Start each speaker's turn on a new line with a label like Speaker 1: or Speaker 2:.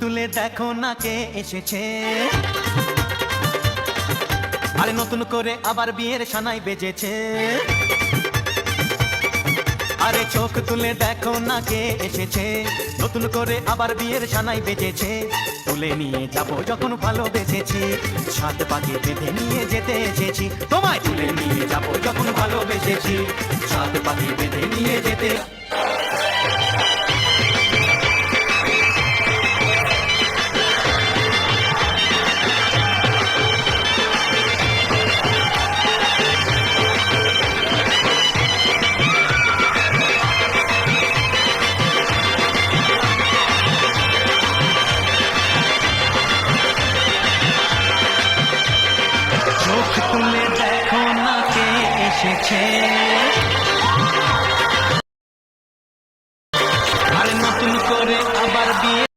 Speaker 1: তুলে দেখো না কে এসেছে, আরে নতুন করে আবার বিয়ের সানাই বেজেছে। আরে চোখ তুলে দেখো না কে এসেছে, নতুন করে আবার বিয়ের সানাই বেজেছে। তুলে নিয়ে যাবো যখন ভালোবেসেছি, সাত পাকে বেঁধে নিয়ে যেতে এসেছি। তোমায় তুলে নিয়ে যাবো যখন ভালোবেসেছি, সাত পাকে বেঁধে নিয়ে যেতে। চোখ তুলে দেখো না কে এসেছে।